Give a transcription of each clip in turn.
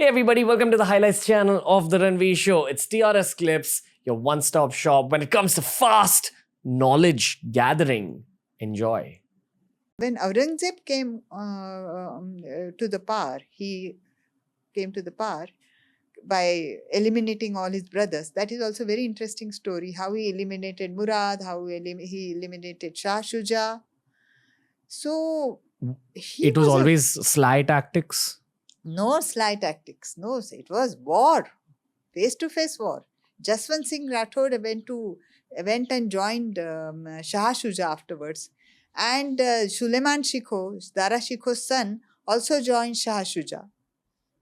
Hey everybody, welcome to the Highlights channel of The Ranveer Show. It's TRS Clips, your one-stop shop when it comes to fast knowledge gathering. Enjoy. When Aurangzeb came to the power, he came to the power by eliminating all his brothers. That is also a very interesting story, how he eliminated Murad, how he eliminated Shah Shuja. So It was always sly tactics. no sly tactics. No, it was war, face-to-face war. Jaswant Singh Rathod went and joined Shah Shuja afterwards. And Suleiman Shikho, Dara Shikho's son, also joined Shah Shuja.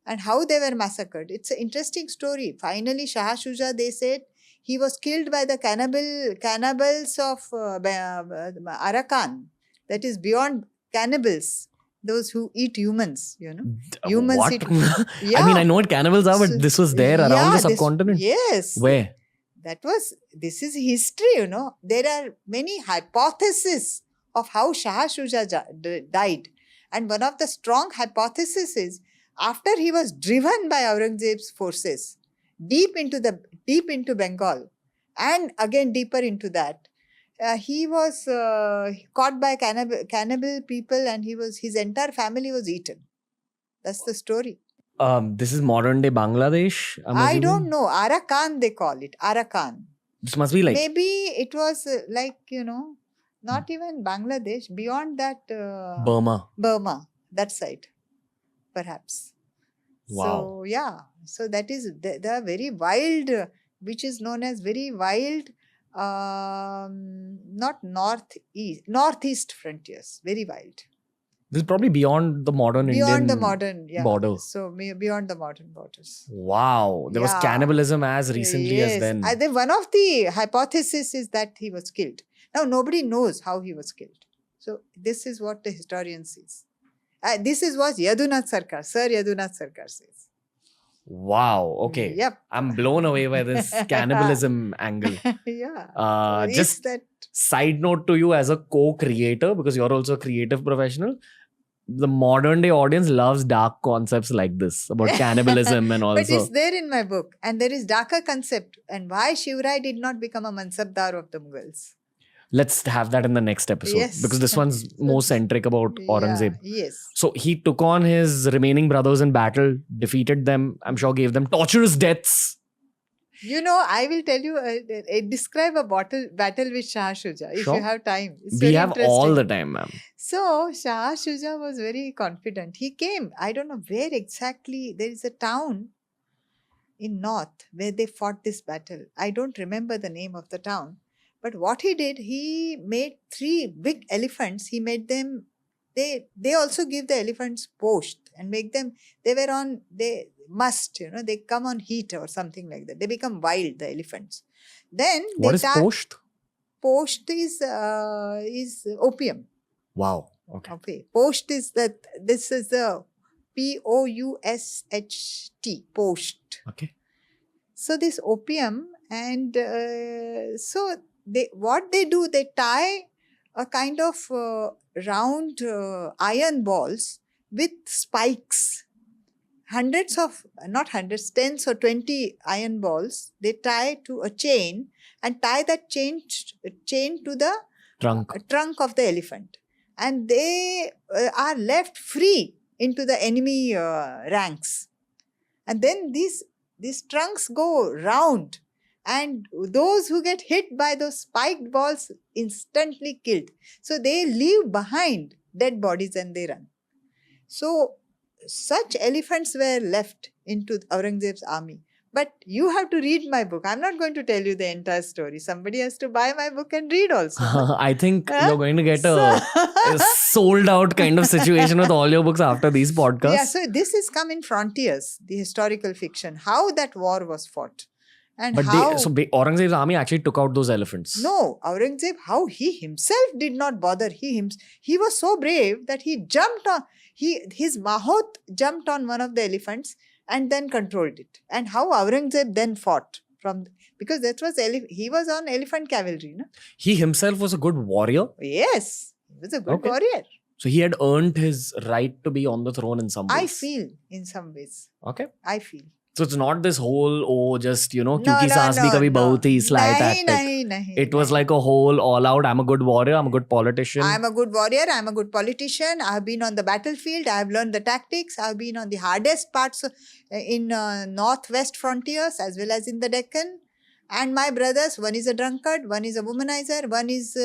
And how they were massacred. It's an interesting story. Finally, Shah Shuja, they said, he was killed by the cannibals of Arakan. That is beyond cannibals. Those who eat humans, Humans What? eat. I mean, I know what cannibals are, but this was there around the subcontinent. Yes. Where? This is history, There are many hypotheses of how Shah Shuja died. And one of the strong hypotheses is after he was driven by Aurangzeb's forces deep into Bengal and again deeper into that, he was caught by cannibal people and his entire family was eaten. That's the story. This is modern day Bangladesh. I don't know. Arakan, they call it. Arakan. This must be like. Maybe it was not even Bangladesh, beyond that. Burma, that side, perhaps. Wow. So, yeah. So, that is, they are very wild, which is known as very wild, not northeast frontiers, very wild. This is probably beyond the modern Indian border. So, beyond the modern borders. Wow. There was cannibalism as recently as then. One of the hypotheses is that he was killed. Now, nobody knows how he was killed. So, this is what the historian says. This is what Yadunath Sarkar, Sir Yadunath Sarkar says. Wow. Okay. Yep. I'm blown away by this cannibalism angle. Yeah. Just that side note to you as a co-creator, because you're also a creative professional. The modern day audience loves dark concepts like this about cannibalism and also. But it's there in my book. And there is darker concept and why Shivrai did not become a Mansabdar of the Mughals. Let's have that in the next episode. Yes. Because this one's more centric about Aurangzeb. Yes. So he took on his remaining brothers in battle, defeated them, I'm sure gave them torturous deaths. I will tell you, describe a battle with Shah Shuja if you have time. We have all the time, ma'am. So, Shah Shuja was very confident. He came, I don't know where exactly, there is a town in north where they fought this battle. I don't remember the name of the town. But what he did, he made 3 big elephants. He made them, they also give the elephants post and make them, they come on heat or something like that. They become wild, the elephants. Then what is post? Post is opium. Wow. Okay. Post is this is the Pousht, post. Okay. So this opium and what they do, they tie a kind of round iron balls with spikes. Tens or 20 iron balls, they tie to a chain and tie that chain to the trunk of the elephant. And they are left free into the enemy ranks. And then these trunks go round. And those who get hit by those spiked balls instantly killed. So they leave behind dead bodies and they run. So such elephants were left into Aurangzeb's army. But you have to read my book. I'm not going to tell you the entire story. Somebody has to buy my book and read also. I think you're going to get a sold out kind of situation with all your books after these podcasts. Yeah, so this is come in Frontiers, the historical fiction, how that war was fought. And Aurangzeb's army actually took out those elephants. No, Aurangzeb, how he himself did not bother. He was so brave that he jumped on, his Mahot jumped on one of the elephants and then controlled it. And how Aurangzeb then fought because he was on elephant cavalry. No? He himself was a good warrior? Yes, he was a good warrior. So he had earned his right to be on the throne in some ways. I feel in some ways. Okay. I feel. So it's not this whole, just, No, kyunki saas bhi kabhi bahut hi sly tactic. Nahi, It was like a whole all out, I'm a good warrior, I'm a good politician. I'm a good warrior, I'm a good politician. I've been on the battlefield, I've learned the tactics, I've been on the hardest parts in northwest frontiers as well as in the Deccan. And my brothers, one is a drunkard, one is a womanizer, one is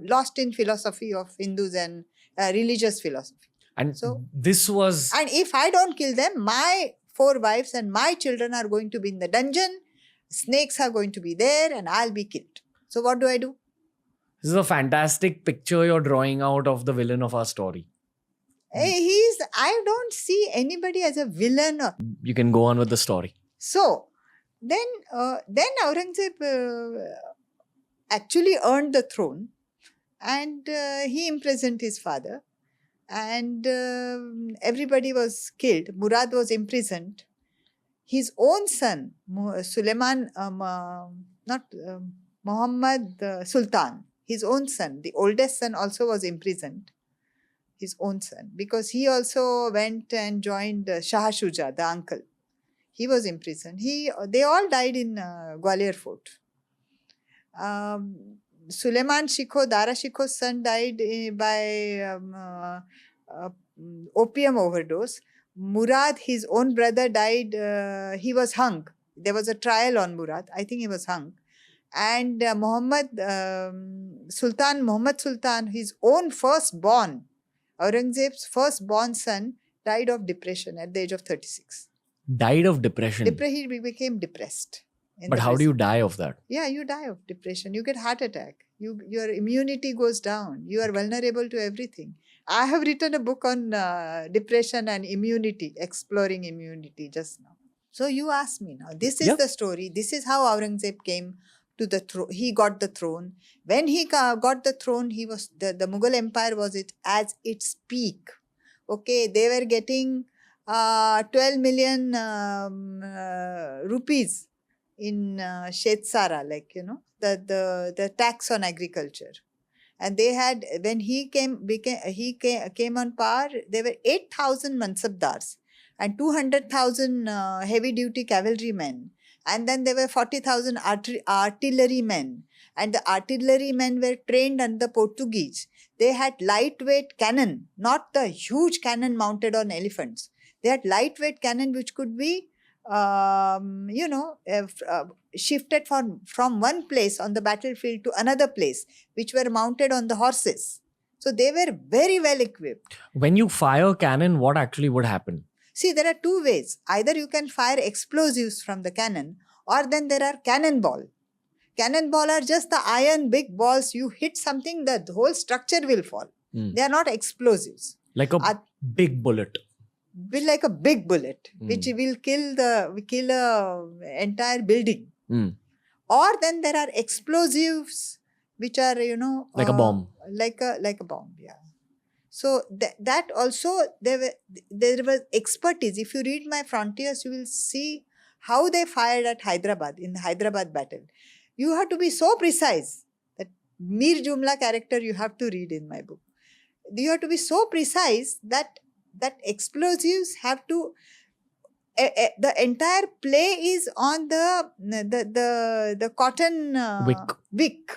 lost in philosophy of Hindus and religious philosophy. And So- this was... And if I don't kill them, my 4 wives and my children are going to be in the dungeon, snakes are going to be there, and I'll be killed. So what do I do? This is a fantastic picture you're drawing out of the villain of our story. I don't see anybody as a villain. You can go on with the story. So then Aurangzeb actually earned the throne, and he imprisoned his father, and everybody was killed. Murad was imprisoned. His own son, Muhammad Sultan, his own son, the oldest son, also was imprisoned. His own son, because he also went and joined Shah Shuja, the uncle. He was imprisoned. They all died in Gwalior Fort. Suleiman Shikho, Dara Shikho's son, died by opium overdose. Murad, his own brother, died. He was hung. There was a trial on Murad. I think he was hung. And Muhammad Sultan, his own firstborn, Aurangzeb's firstborn son, died of depression at the age of 36. Died of depression. He became depressed. But how do you die of that? Yeah, you die of depression. You get heart attack. Your immunity goes down. You are vulnerable to everything. I have written a book on depression and immunity, exploring immunity just now. So you ask me now. This is the story. This is how Aurangzeb came to the throne. He got the throne. When he got the throne, he was the Mughal Empire was at its peak. Okay, they were getting 12 million rupees in Shetsara, the tax on agriculture. And they had, when he came on power, there were 8,000 mansabdars and 200,000 heavy duty cavalrymen. And then there were 40,000 artillerymen. And the artillerymen were trained under the Portuguese. They had lightweight cannon, not the huge cannon mounted on elephants. They had lightweight cannon which could be, shifted from one place on the battlefield to another place, which were mounted on the horses. So they were very well equipped. When you fire cannon, what actually would happen? See, there are 2 ways. Either you can fire explosives from the cannon, or then there are cannonball. Cannonball are just the iron big balls. You hit something, the whole structure will fall. They are not explosives. Like a big bullet. Like a big bullet, which will kill a entire building. Or then there are explosives, which are like a bomb. Like a bomb, yeah. So that also there was expertise. If you read my Frontiers, you will see how they fired at Hyderabad in the Hyderabad battle. You have to be so precise. That Mir Jumla character you have to read in my book. You have to be so precise that explosives have to. The entire play is on the cotton wick.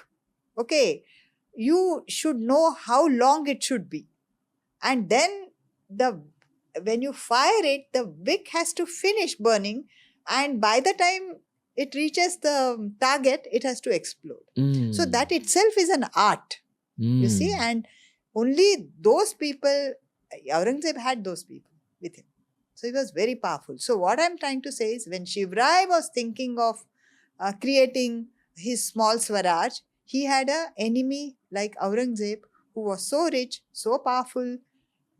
Okay, you should know how long it should be, and then when you fire it, the wick has to finish burning, and by the time it reaches the target, it has to explode. So that itself is an art, you see, and only those people, Aurangzeb had those people with him. So he was very powerful. So what I'm trying to say is, when Shiv Rai was thinking of creating his small Swaraj, he had an enemy like Aurangzeb, who was so rich, so powerful,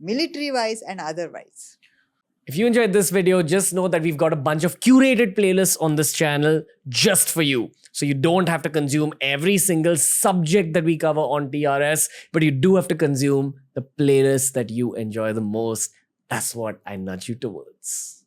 military-wise and otherwise. If you enjoyed this video, just know that we've got a bunch of curated playlists on this channel just for you. So you don't have to consume every single subject that we cover on TRS, but you do have to consume the playlists that you enjoy the most. That's what I nudge you towards.